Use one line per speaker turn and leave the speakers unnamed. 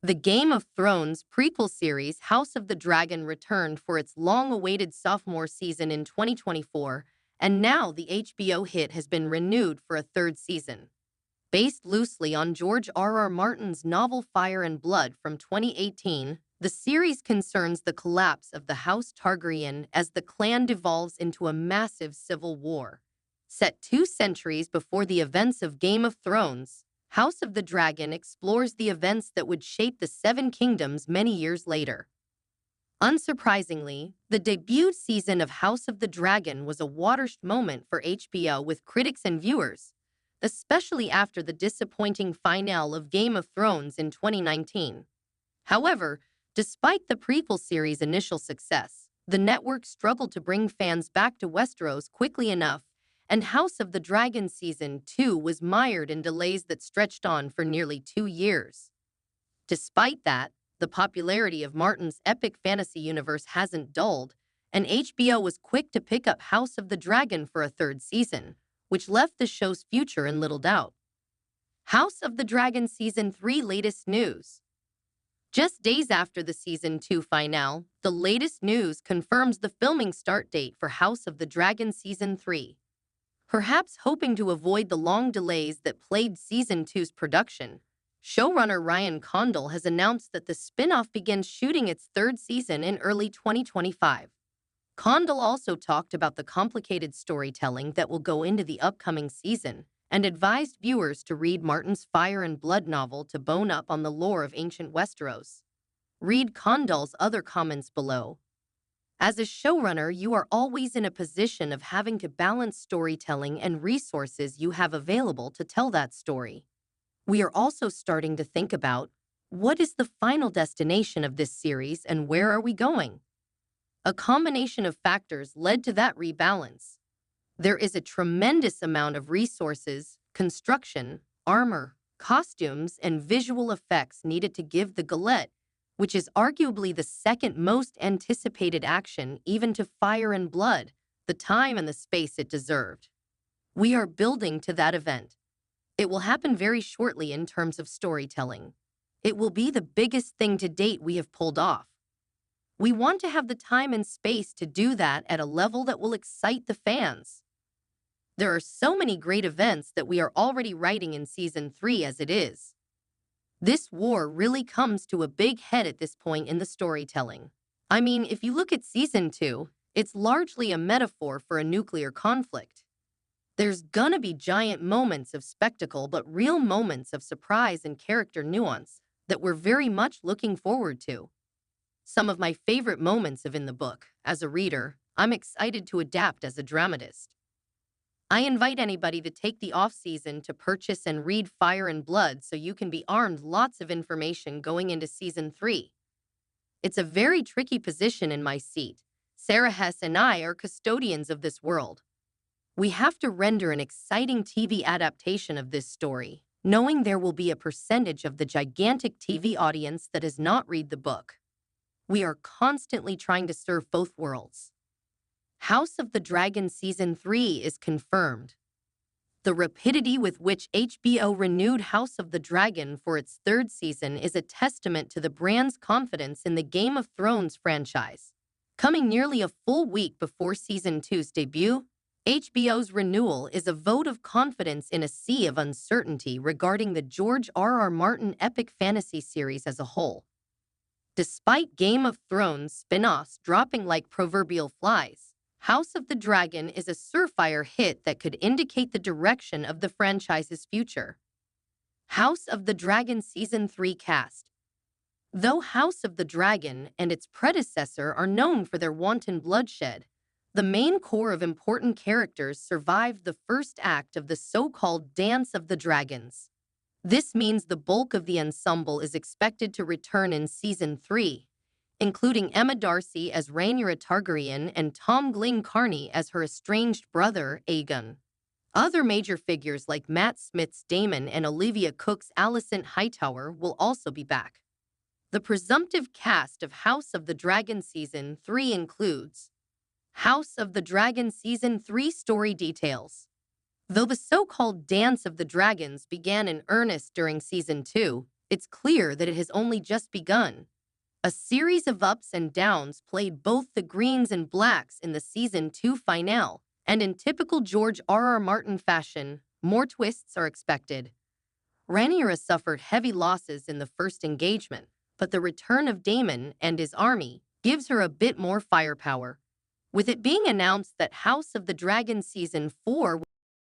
The Game of Thrones prequel series House of the Dragon returned for its long-awaited sophomore season in 2024, and now the HBO hit has been renewed for a third season. Based loosely on George R. R. Martin's novel Fire and Blood from 2018, the series concerns the collapse of the House Targaryen as the clan devolves into a massive civil war. Set 2 centuries before the events of Game of Thrones, House of the Dragon explores the events that would shape the Seven Kingdoms many years later. Unsurprisingly, the debut season of House of the Dragon was a watershed moment for HBO with critics and viewers, especially after the disappointing finale of Game of Thrones in 2019. However, despite the prequel series' initial success, the network struggled to bring fans back to Westeros quickly enough, and House of the Dragon Season 2 was mired in delays that stretched on for nearly 2 years. Despite that, the popularity of Martin's epic fantasy universe hasn't dulled, and HBO was quick to pick up House of the Dragon for a third season, which left the show's future in little doubt. House of the Dragon Season 3 latest news. Just days after the Season 2 finale, the latest news confirms the filming start date for House of the Dragon Season 3. Perhaps hoping to avoid the long delays that plagued Season 2's production, showrunner Ryan Condal has announced that the spin-off begins shooting its third season in early 2025. Condal also talked about the complicated storytelling that will go into the upcoming season and advised viewers to read Martin's Fire and Blood novel to bone up on the lore of ancient Westeros. Read Condal's other comments below. As a showrunner, you are always in a position of having to balance storytelling and resources you have available to tell that story. We are also starting to think about, what is the final destination of this series and where are we going? A combination of factors led to that rebalance. There is a tremendous amount of resources, construction, armor, costumes, and visual effects needed to give the Gillette, which is arguably the second most anticipated action even to Fire and Blood, the time and the space it deserved. We are building to that event. It will happen very shortly in terms of storytelling. It will be the biggest thing to date we have pulled off. We want to have the time and space to do that at a level that will excite the fans. There are so many great events that we are already writing in Season 3 as it is. This war really comes to a big head at this point in the storytelling. I mean, if you look at Season 2, it's largely a metaphor for a nuclear conflict. There's gonna be giant moments of spectacle, but real moments of surprise and character nuance that we're very much looking forward to. Some of my favorite moments of in the book. As a reader, I'm excited to adapt as a dramatist. I invite anybody to take the off-season to purchase and read Fire and Blood so you can be armed lots of information going into Season 3. It's a very tricky position in my seat. Sarah Hess and I are custodians of this world. We have to render an exciting TV adaptation of this story, knowing there will be a percentage of the gigantic TV audience that does not read the book. We are constantly trying to serve both worlds. House of the Dragon Season 3 is confirmed. The rapidity with which HBO renewed House of the Dragon for its third season is a testament to the brand's confidence in the Game of Thrones franchise. Coming nearly a full week before Season 2's debut, HBO's renewal is a vote of confidence in a sea of uncertainty regarding the George R. R. Martin epic fantasy series as a whole. Despite Game of Thrones spin-offs dropping like proverbial flies, House of the Dragon is a surefire hit that could indicate the direction of the franchise's future. House of the Dragon Season 3 cast. Though House of the Dragon and its predecessor are known for their wanton bloodshed, the main core of important characters survived the first act of the so-called Dance of the Dragons. This means the bulk of the ensemble is expected to return in Season 3, including Emma Darcy as Rhaenyra Targaryen and Tom Glencairn as her estranged brother, Aegon. Other major figures like Matt Smith's Daemon and Olivia Cooke's Alicent Hightower will also be back. The presumptive cast of House of the Dragon Season 3 includes House of the Dragon Season 3 story details. Though the so-called Dance of the Dragons began in earnest during Season 2, it's clear that it has only just begun. A series of ups and downs played both the Greens and Blacks in the Season 2 finale, and in typical George R.R. Martin fashion, more twists are expected. Rhaenyra suffered heavy losses in the first engagement, but the return of Daemon and his army gives her a bit more firepower. With it being announced that House of the Dragon Season 4